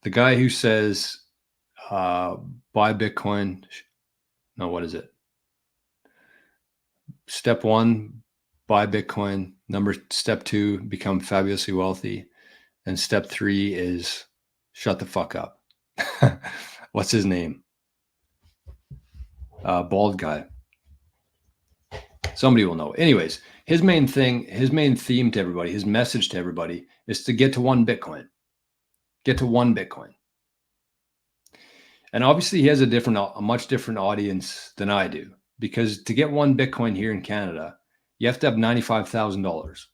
The guy who says, buy Bitcoin. No, what is it? Step 1, buy Bitcoin. Step 2, become fabulously wealthy. And step 3 is shut the fuck up. What's his name? Bald guy. Somebody will know. Anyways, his main theme to everybody, his message to everybody is to get to 1 Bitcoin. Get to 1 Bitcoin. And obviously he has a much different audience than I do, because to get 1 Bitcoin here in Canada, you have to have $95,000.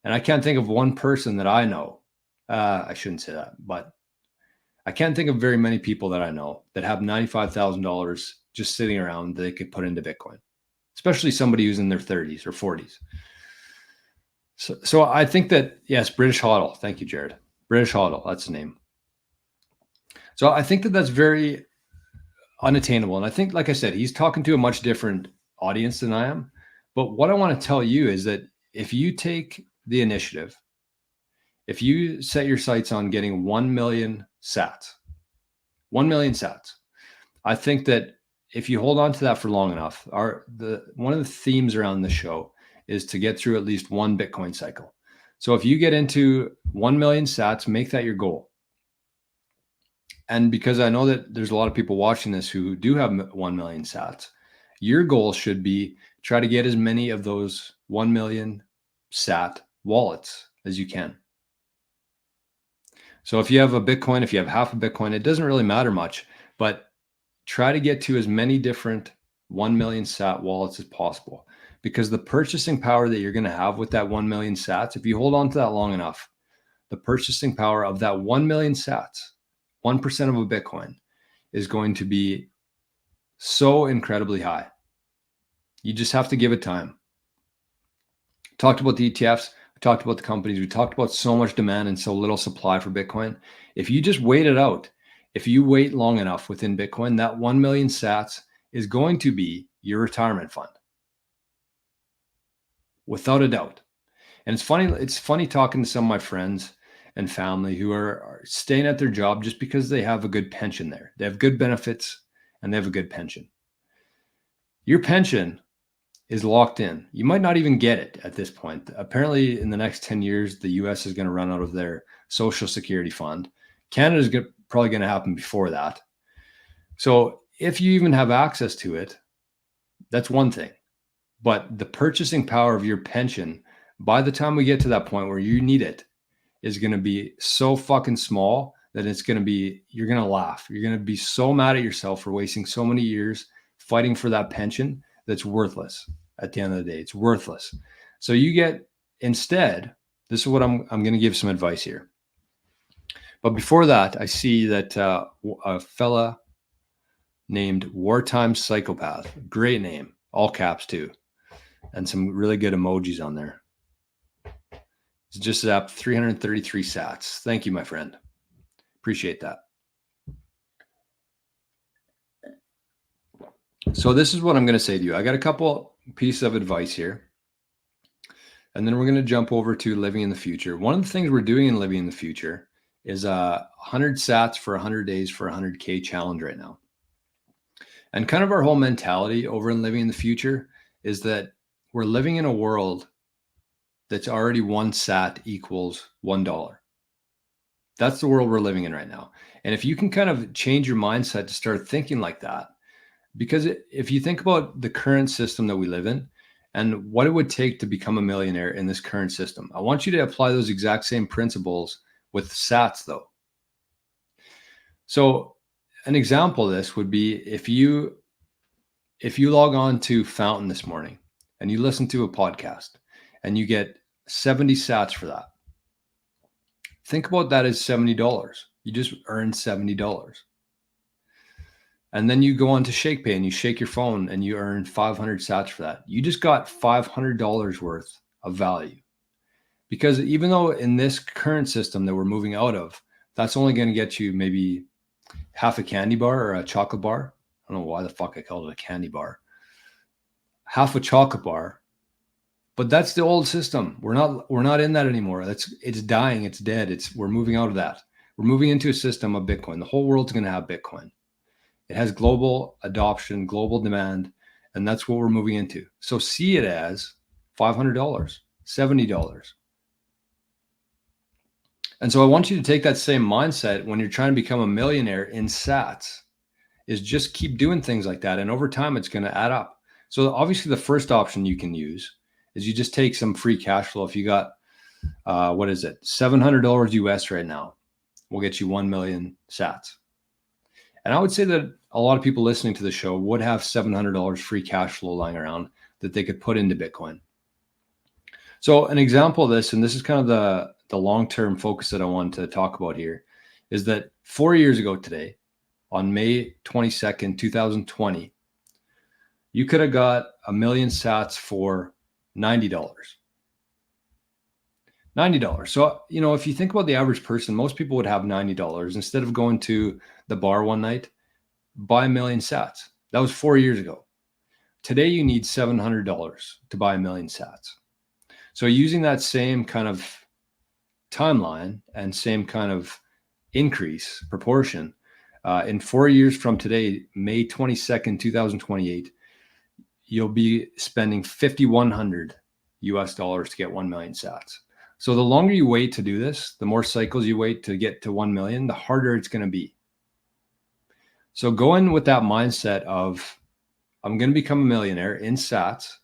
And I can't think of one person that I know. I shouldn't say that, but I can't think of very many people that I know that have $95,000 just sitting around that they could put into Bitcoin, especially somebody who's in their 30s or 40s. So I think that, yes, British HODL. Thank you, Jared. British HODL, that's the name. So I think that that's very unattainable. And I think, like I said, he's talking to a much different audience than I am. But what I want to tell you is that if you take the initiative, if you set your sights on getting 1 million sats, 1 million sats, I think that if you hold on to that for long enough, one of the themes around the show is to get through at least 1 Bitcoin cycle. So if you get into 1 million sats, make that your goal. And because I know that there's a lot of people watching this who do have 1 million sats, your goal should be try to get as many of those 1 million sat wallets as you can. So if you have a Bitcoin, if you have half a Bitcoin, it doesn't really matter much, but try to get to as many different 1 million sat wallets as possible, because the purchasing power that you're going to have with that 1 million sats, if you hold on to that long enough, the purchasing power of that 1 million sats, 1% of a Bitcoin, is going to be so incredibly high. You just have to give it time. Talked about the ETFs. We talked about the companies. We talked about so much demand and so little supply for Bitcoin. If you just wait it out, if you wait long enough within Bitcoin, that 1 million sats is going to be your retirement fund, without a doubt. And it's funny talking to some of my friends and family who are staying at their job just because they have a good pension there. They have good benefits and they have a good pension. Your pension is locked in. You might not even get it at this point. Apparently, in the next 10 years, the US is going to run out of their Social Security fund. Canada is probably going to happen before that. So if you even have access to it, that's one thing. But the purchasing power of your pension, by the time we get to that point where you need it, is going to be so fucking small that you're going to laugh. You're going to be so mad at yourself for wasting so many years fighting for that pension that's worthless at the end of the day. It's worthless. So you get, instead, this is what I'm going to give some advice here. But before that, I see that a fella named Wartime Psychopath, great name, all caps too, and some really good emojis on there. It's just up 333 sats. Thank you, my friend. Appreciate that. So this is what I'm going to say to you. I got a couple pieces of advice here, and then we're going to jump over to living in the future. One of the things we're doing in living in the future is 100 sats for 100 days for 100K challenge right now. And kind of our whole mentality over in living in the future is that we're living in a world that's already 1 sat equals $1. That's the world we're living in right now. And if you can kind of change your mindset to start thinking like that, because if you think about the current system that we live in and what it would take to become a millionaire in this current system, I want you to apply those exact same principles with sats though. So an example of this would be if you log on to Fountain this morning and you listen to a podcast and you get 70 sats for that. Think about that as $70. You just earned $70. And then you go on to ShakePay and you shake your phone and you earn 500 sats for that. You just got $500 worth of value. Because even though in this current system that we're moving out of, that's only going to get you maybe half a candy bar or a chocolate bar. I don't know why the fuck I called it a candy bar. Half a chocolate bar. But that's the old system. We're not in that anymore. It's dying. It's dead. We're moving out of that. We're moving into a system of Bitcoin. The whole world's going to have Bitcoin. It has global adoption, global demand, and that's what we're moving into. So see it as $500, $70. And so I want you to take that same mindset when you're trying to become a millionaire in sats, is just keep doing things like that. And over time, it's going to add up. So obviously the first option you can use is you just take some free cash flow. If you got, what is it? $700 US right now, will get you 1 million sats. And I would say that a lot of people listening to the show would have $700 free cash flow lying around that they could put into Bitcoin. So an example of this, and this is kind of the long-term focus that I want to talk about here, is that 4 years ago today, on May 22nd, 2020, you could have got 1 million sats for $90. $90. So, if you think about the average person, most people would have $90. Instead of going to the bar one night, buy 1 million sats. That was 4 years ago. Today, you need $700 to buy 1 million sats. So using that same kind of timeline and same kind of increase proportion, in 4 years from today, May 22nd, 2028, you'll be spending $5,100 US dollars to get 1 million sats. So the longer you wait to do this, the more cycles you wait to get to 1 million, the harder it's going to be. So go in with that mindset of, I'm going to become a millionaire in sats,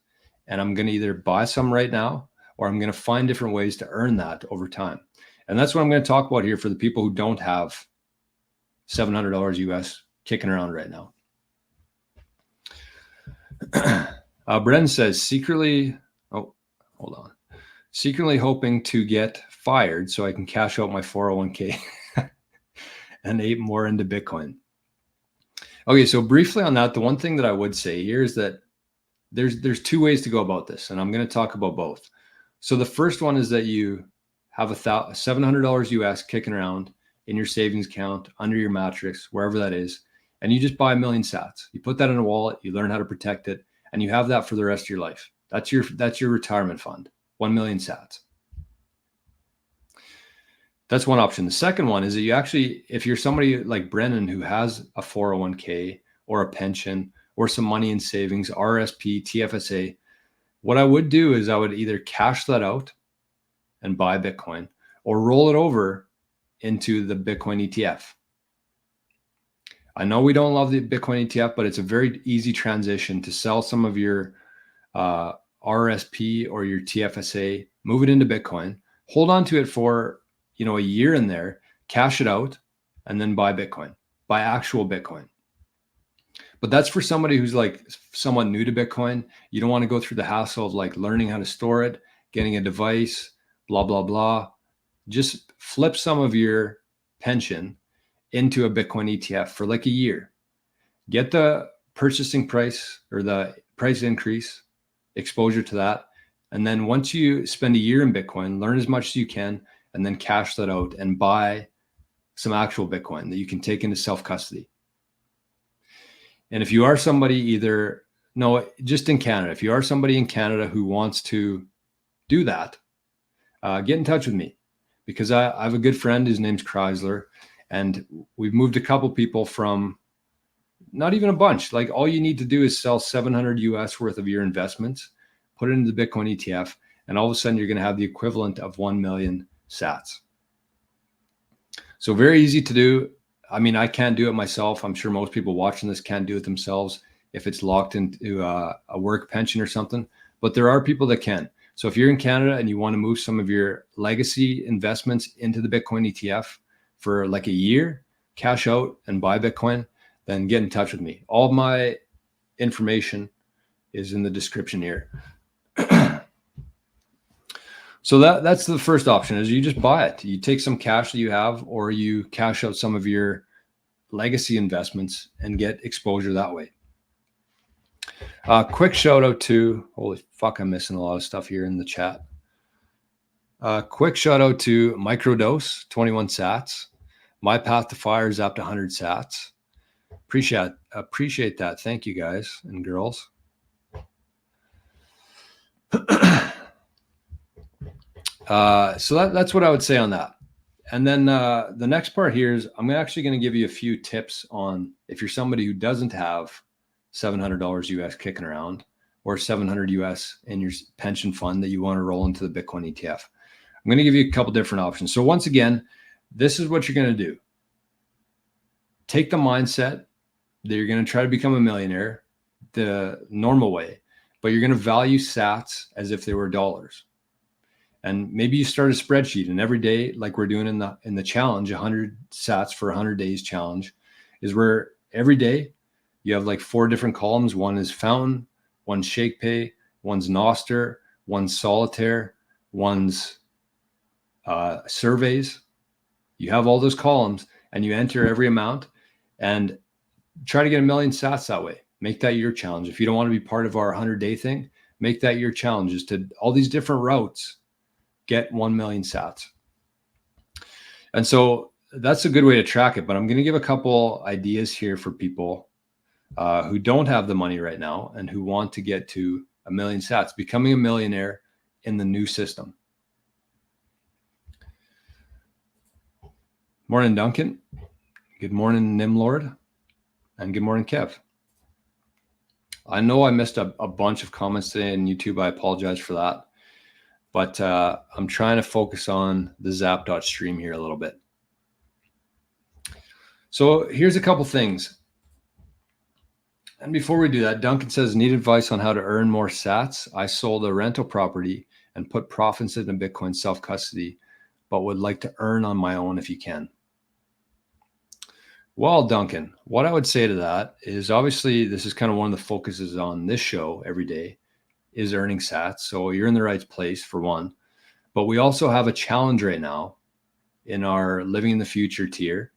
and I'm going to either buy some right now, or I'm going to find different ways to earn that over time. And that's what I'm going to talk about here for the people who don't have $700 US kicking around right now. Bren says, secretly hoping to get fired so I can cash out my 401k and 8 more into Bitcoin. Okay, so briefly on that, the one thing that I would say here is that there's 2 ways to go about this, and I'm going to talk about both. So the first one is that you have $700 US kicking around in your savings account, under your mattress, wherever that is, and you just buy 1 million sats. You put that in a wallet, you learn how to protect it, and you have that for the rest of your life. That's your retirement fund, 1 million sats. That's one option. The second one is that you actually, if you're somebody like Brennan who has a 401k or a pension or some money in savings, RSP, TFSA, what I would do is I would either cash that out and buy Bitcoin or roll it over into the Bitcoin ETF. I know we don't love the Bitcoin ETF, but it's a very easy transition to sell some of your RSP or your TFSA, move it into Bitcoin, hold on to it for a year in there, cash it out, and then buy Bitcoin, buy actual Bitcoin. But that's for somebody who's like somewhat new to Bitcoin. You don't want to go through the hassle of like learning how to store it, getting a device, blah, blah, blah. Just flip some of your pension into a Bitcoin ETF for like a year. Get the purchasing price or the price increase, exposure to that. And then once you spend a year in Bitcoin, learn as much as you can, and then cash that out and buy some actual Bitcoin that you can take into self-custody. And if you are somebody just in Canada, if you are somebody in Canada who wants to do that, get in touch with me, because I have a good friend, his name's Crysler, and we've moved a couple people from, not even a bunch, like all you need to do is sell 700 US worth of your investments, put it into the Bitcoin ETF, and all of a sudden you're going to have the equivalent of 1 million sats. So very easy to do. I mean, I can't do it myself. I'm sure most people watching this can't do it themselves if it's locked into a work pension or something, but there are people that can. So if you're in Canada and you want to move some of your legacy investments into the Bitcoin ETF for like a year, cash out and buy Bitcoin, then get in touch with me. All my information is in the description here. So that's the first option, is you just buy it. You take some cash that you have, or you cash out some of your legacy investments and get exposure that way. Quick shout out to, holy fuck, I'm missing a lot of stuff here in the chat. Quick shout out to Microdose, 21 sats. My Path to Fire is up to 100 sats. Appreciate that. Thank you guys and girls. So that's what I would say on that. And then the next part here is I'm actually going to give you a few tips on if you're somebody who doesn't have $700 US kicking around or 700 US in your pension fund that you want to roll into the Bitcoin ETF. I'm going to give you a couple different options. So once again, this is what you're going to do. Take the mindset that you're going to try to become a millionaire the normal way, but you're going to value sats as if they were dollars. And maybe you start a spreadsheet, and every day, like we're doing in the challenge, 100 sats for 100 days challenge, is where every day you have like 4 different columns. One is Fountain, one's ShakePay, one's Nostr, one's Solitaire, one's surveys. You have all those columns, and you enter every amount and try to get 1 million sats that way. Make that your challenge. If you don't want to be part of our 100-day thing, make that your challenge, is to all these different routes, get 1 million sats. And so that's a good way to track it. But I'm going to give a couple ideas here for people who don't have the money right now and who want to get to 1 million sats, becoming a millionaire in the new system. Morning, Duncan. Good morning, Nimlord. And good morning, Kev. I know I missed a bunch of comments today on YouTube. I apologize for that. But I'm trying to focus on the zap.stream here a little bit. So here's a couple things. And before we do that, Duncan says, need advice on how to earn more sats. I sold a rental property and put profits into Bitcoin self-custody, but would like to earn on my own if you can. Well, Duncan, what I would say to that is, obviously this is kind of one of the focuses on this show every day, is earning sats. So you're in the right place for one, but we also have a challenge right now in our Living in the Future tier,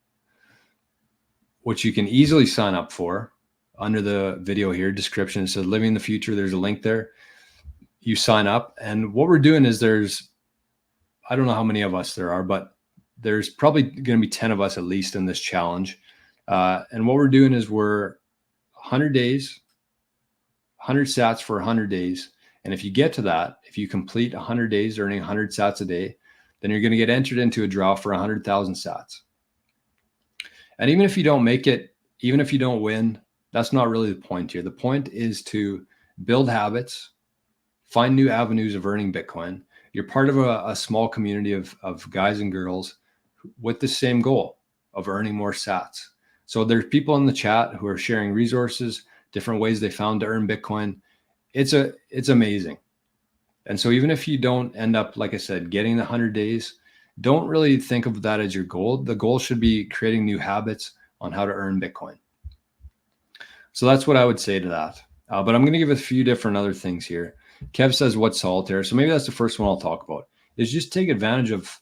which you can easily sign up for under the video here, description. It says Living in the Future. There's a link there. You sign up. And what we're doing is I don't know how many of us there are, but there's probably going to be 10 of us at least in this challenge. And what we're doing is we're 100 days, 100 sats for 100 days. And if you get to that, if you complete 100 days earning 100 sats a day, then you're going to get entered into a draw for 100,000 sats. And even if you don't make it, even if you don't win, that's not really the point here. The point is to build habits, find new avenues of earning Bitcoin. You're part of a small community of guys and girls with the same goal of earning more sats. So there's people in the chat who are sharing resources, different ways they found to earn Bitcoin. It's amazing. And so even if you don't end up, like I said, getting the 100 days, don't really think of that as your goal. The goal should be creating new habits on how to earn Bitcoin. So that's what I would say to that. But I'm going to give a few different other things here. Kev says, what's Solitaire? So maybe that's the first one I'll talk about, is just take advantage of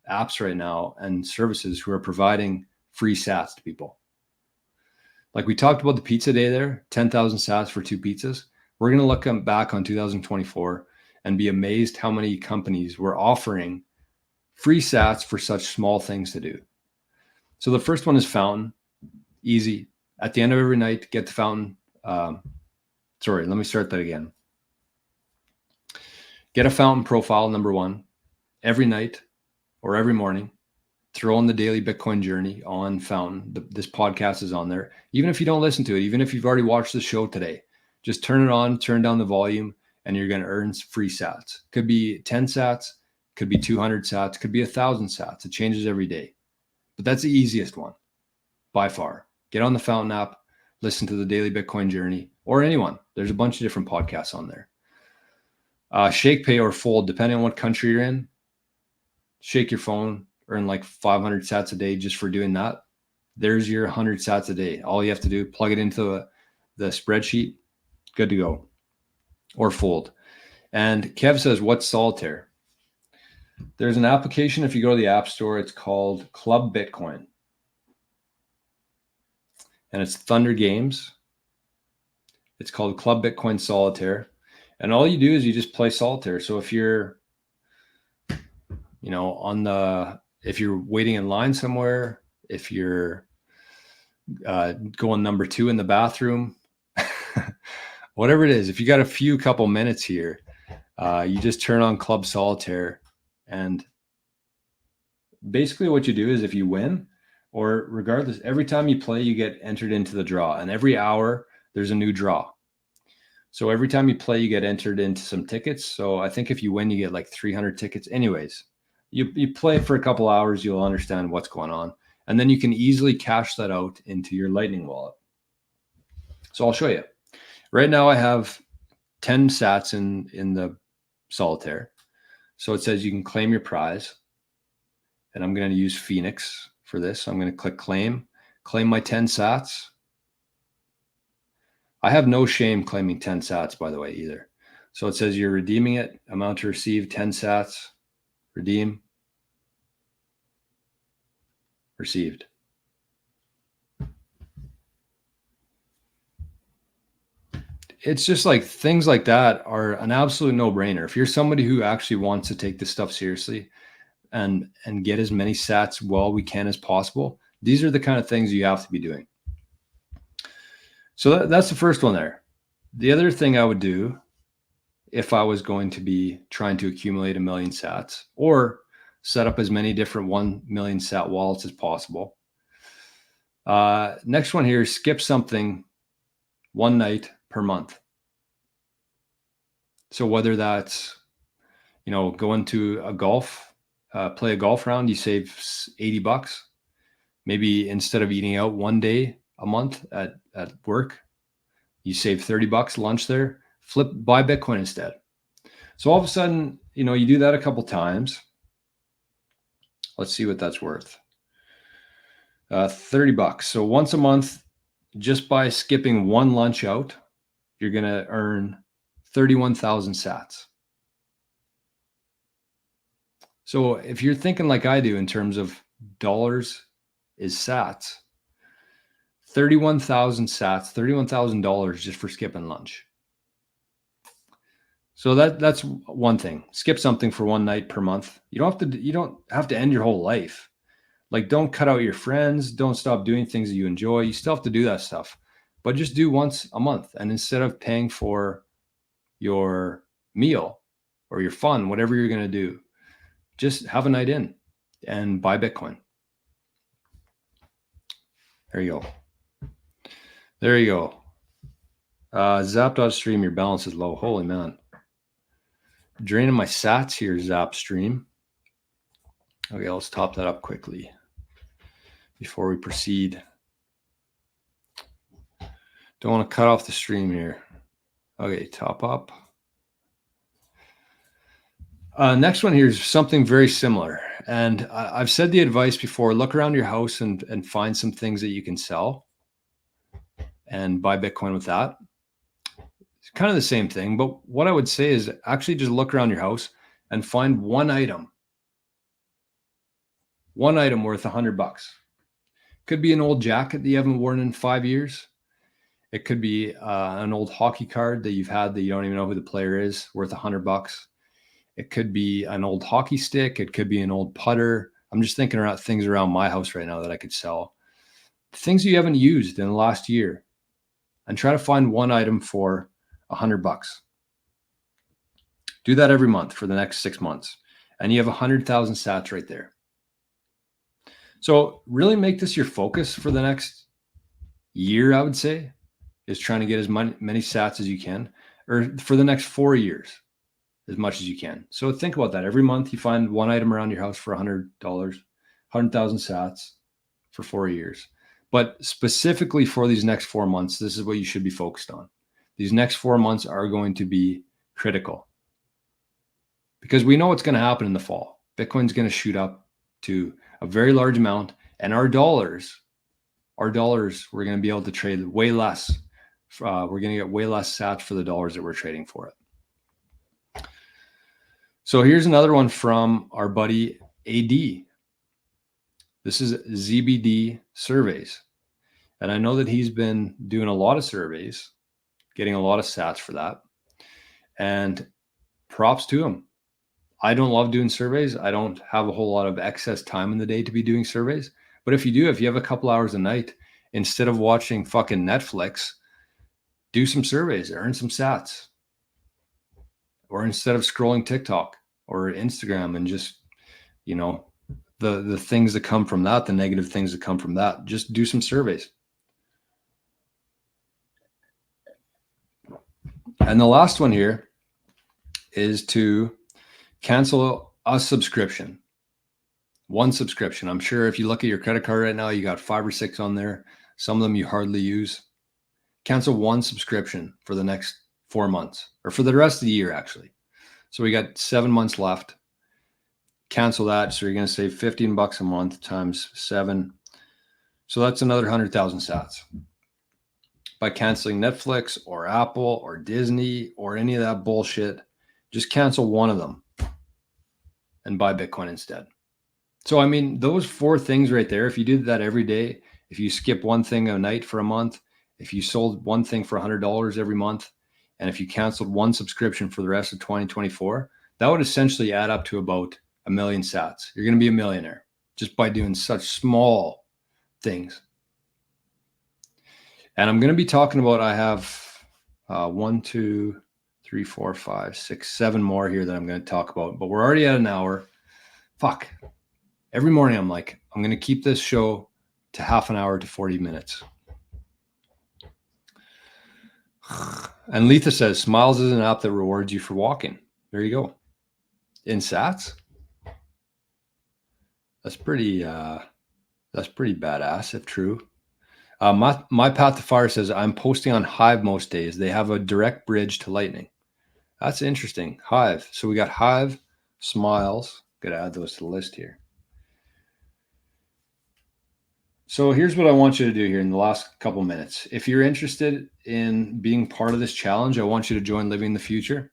apps right now and services who are providing free sats to people. Like we talked about the pizza day there, 10,000 sats for 2 pizzas. We're going to look back on 2024 and be amazed how many companies were offering free sats for such small things to do. So the first one is Fountain. Easy. At the end of every night, get the Fountain. Sorry, let me start that again. Get a Fountain profile, number 1, every night or every morning. Throw on the daily Bitcoin journey on Fountain. This podcast is on there. Even if you don't listen to it, even if you've already watched the show today, just turn it on, turn down the volume, and you're going to earn free sats. Could be 10 sats, could be 200 sats, could be 1,000 sats. It changes every day. But that's the easiest one by far. Get on the Fountain app, listen to the daily Bitcoin journey, or anyone. There's a bunch of different podcasts on there. ShakePay or Fold, depending on what country you're in. Shake your phone, earn like 500 sats a day just for doing that. There's your 100 sats a day. All you have to do, plug it into the spreadsheet, good to go. Or Fold. And Kev says, what's Solitaire? There's an application, if you go to the App Store, it's called Club Bitcoin. And it's Thunder Games. It's called Club Bitcoin Solitaire. And all you do is you just play solitaire. So if you're, if you're waiting in line somewhere, if you're going number 2 in the bathroom, whatever it is, if you got a couple minutes here, you just turn on Club Solitaire and basically what you do is if you win, or regardless, every time you play, you get entered into the draw. And every hour, there's a new draw. So every time you play, you get entered into some tickets. So I think if you win, you get like 300 tickets. Anyways, you play for a couple hours, you'll understand what's going on. And then you can easily cash that out into your Lightning wallet. So I'll show you. Right now I have 10 sats in the solitaire. So it says you can claim your prize. And I'm going to use Phoenix for this. So I'm going to click claim my 10 sats. I have no shame claiming 10 sats, by the way, either. So it says you're redeeming it, amount to receive 10 sats, redeem, received. It's just like things like that are an absolute no-brainer. If you're somebody who actually wants to take this stuff seriously and get as many sats while we can as possible, these are the kind of things you have to be doing. So that's the first one there. The other thing I would do if I was going to be trying to accumulate 1 million sats or set up as many different 1 million sat wallets as possible. Next one here, skip something one night per month. So whether that's, going to a golf, play a golf round, you save $80. Maybe instead of eating out one day a month at work, you save $30 lunch there, buy Bitcoin instead. So all of a sudden, you do that a couple times. Let's see what that's worth. $30. So once a month, just by skipping one lunch out, you're going to earn 31,000 sats. So if you're thinking like I do in terms of dollars is sats, 31,000 sats, $31,000 just for skipping lunch. So that's one thing. Skip something for one night per month. You don't have to end your whole life. Like, don't cut out your friends. Don't stop doing things that you enjoy. You still have to do that stuff, but just do once a month. And instead of paying for your meal or your fun, whatever you're going to do, just have a night in and buy Bitcoin. There you go. Zap.stream, your balance is low. Holy man. Draining my sats here, Zap stream. Okay, let's top that up quickly before we proceed. Don't want to cut off the stream here. Okay, top up. Next one here is something very similar. And I've said the advice before, look around your house and find some things that you can sell and buy Bitcoin with that. It's kind of the same thing, but what I would say is actually just look around your house and find one item worth $100. Could be an old jacket that you haven't worn in 5 years. It could be an old hockey card that you've had that you don't even know who the player is, worth $100. It could be an old hockey stick. It could be an old putter. I'm just thinking about things around my house right now that I could sell. Things you haven't used in the last year, and try to find one item for $100. Do that every month for the next 6 months, and you have 100,000 sats right there. So really make this your focus for the next year, I would say, is trying to get as many sats as you can, or for the next 4 years, as much as you can. So think about that. Every month you find one item around your house for $100, 100,000 sats for 4 years. But specifically for these next 4 months, this is what you should be focused on. These next 4 months are going to be critical because we know what's going to happen in the fall. Bitcoin's going to shoot up to a very large amount, and our dollars, we're going to be able to trade way less. We're going to get way less sats for the dollars that we're trading for it. So here's another one from our buddy AD. This is ZBD surveys. And I know that he's been doing a lot of surveys, getting a lot of sats for that. And props to him. I don't love doing surveys. I don't have a whole lot of excess time in the day to be doing surveys. But if you have a couple hours a night, instead of watching fucking Netflix, do some surveys, earn some sats. Or instead of scrolling TikTok or Instagram and just, the things that come from that, the negative things that come from that. Just do some surveys. And the last one here is to cancel a subscription. One subscription. I'm sure if you look at your credit card right now, you got 5 or 6 on there. Some of them you hardly use. Cancel one subscription for the next 4 months, or for the rest of the year, actually. So we got 7 months left. Cancel that. So you're going to save $15 a month times 7. So that's another 100,000 sats. By canceling Netflix or Apple or Disney or any of that bullshit, just cancel one of them and buy Bitcoin instead. So, I mean, those 4 things right there, if you did that every day, if you skip one thing a night for a month, if you sold one thing for $100 every month, and if you canceled one subscription for the rest of 2024, that would essentially add up to about 1 million sats. You're going to be a millionaire just by doing such small things. And I'm going to be talking about, I have 1, 2, 3, 4, 5, 6, 7 more here that I'm going to talk about, but we're already at an hour. Fuck. Every morning I'm like, I'm going to keep this show to half an hour to 40 minutes. And Letha says, Smiles is an app that rewards you for walking. There you go. In sats? That's pretty badass if true. My Path to Fire says, I'm posting on Hive most days. They have a direct bridge to Lightning. That's interesting. Hive. So we got Hive, Smiles. Got to add those to the list here. So here's what I want you to do here in the last couple minutes. If you're interested in being part of this challenge, I want you to join Living the Future.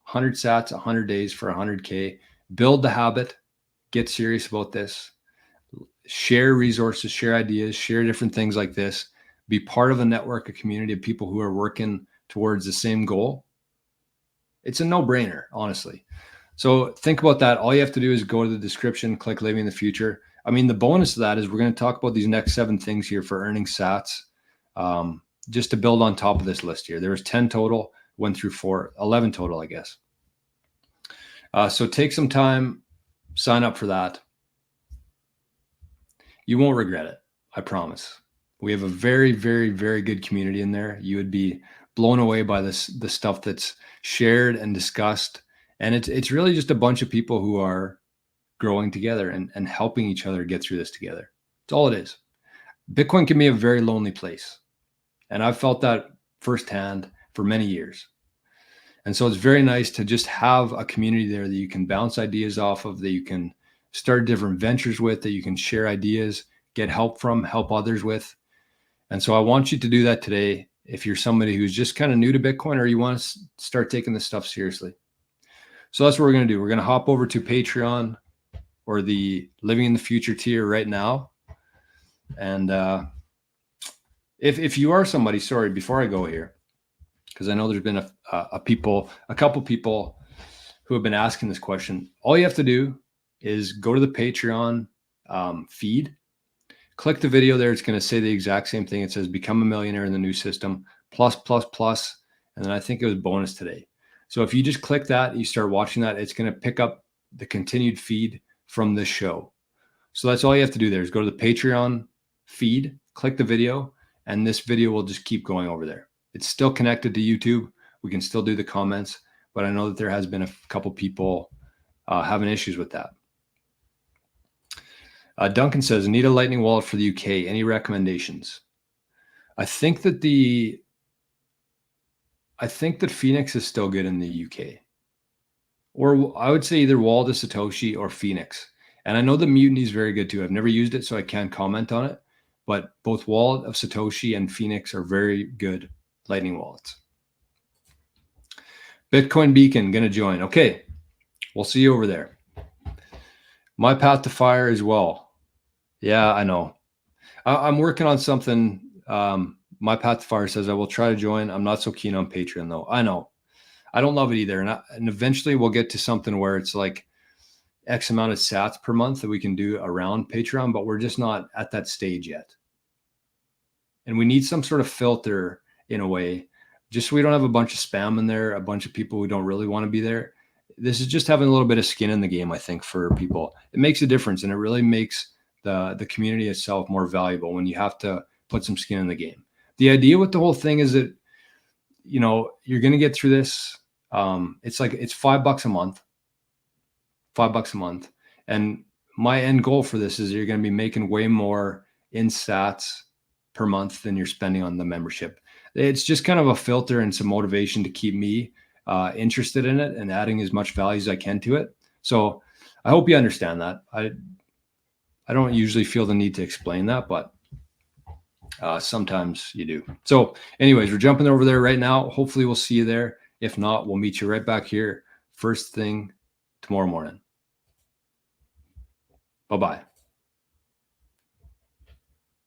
100 sats, 100 days for 100K. Build the habit. Get serious about this. Share resources, share ideas, share different things like this. Be part of a network, a community of people who are working towards the same goal. It's a no-brainer, honestly. So think about that. All you have to do is go to the description, click Living the Future. I mean, the bonus of that is we're going to talk about these next 7 things here for earning sats, just to build on top of this list here. There was 10 total, went through 11 total, I guess. So take some time, sign up for that. You won't regret it. I promise. We have a very, very, very good community in there. You would be blown away by the stuff that's shared and discussed. And it's really just a bunch of people who are growing together and helping each other get through this together. That's all it is. Bitcoin can be a very lonely place. And I've felt that firsthand for many years. And so it's very nice to just have a community there that you can bounce ideas off of, that you can start different ventures with, that you can share ideas, get help from, help others with. And so I want you to do that today. If you're somebody who's just kind of new to Bitcoin, or you want to start taking this stuff seriously. So that's what we're going to do. We're going to hop over to Patreon, or the Living in the Future tier right now. And if you are somebody, sorry, before I go here, because I know there's been a couple people who have been asking this question. All you have to do is go to the Patreon feed, click the video there. It's going to say the exact same thing. It says become a millionaire in the new system, plus, and then I think it was bonus today. So if you just click that, you start watching that, it's going to pick up the continued feed from this show. So that's all you have to do there is go to the Patreon feed, click the video, and this video will just keep going over there. It's still connected to YouTube. We can still do the comments, but I know that there has been a couple people having issues with that. Duncan says, need a Lightning wallet for the UK. Any recommendations? I think that Phoenix is still good in the UK. Or I would say either Wallet of Satoshi or Phoenix. And I know the Mutiny is very good too. I've never used it, so I can't comment on it. But both Wallet of Satoshi and Phoenix are very good Lightning wallets. Bitcoin Beacon, going to join. Okay, we'll see you over there. My Path to Fire as well. Yeah, I know. I'm working on something. My Path to Fire says I will try to join. I'm not so keen on Patreon, though. I know. I don't love it either. And eventually we'll get to something where it's like X amount of sats per month that we can do around Patreon, but we're just not at that stage yet. And we need some sort of filter in a way, just so we don't have a bunch of spam in there, a bunch of people who don't really want to be there. this is just having a little bit of skin in the game, I think, for people. It makes a difference, and it really makes the community itself more valuable when you have to put some skin in the game. The idea with the whole thing is that, you know, you're going to get through this. It's like, it's $5 a month, $5 a month. And my end goal for this is you're going to be making way more in sats per month than you're spending on the membership. It's just kind of a filter and some motivation to keep me interested in it and adding as much value as I can to it. So I hope you understand that. I don't usually feel the need to explain that, but sometimes you do. So anyways, we're jumping over there right now. Hopefully we'll see you there. If not, we'll meet you right back here first thing tomorrow morning. Bye-bye.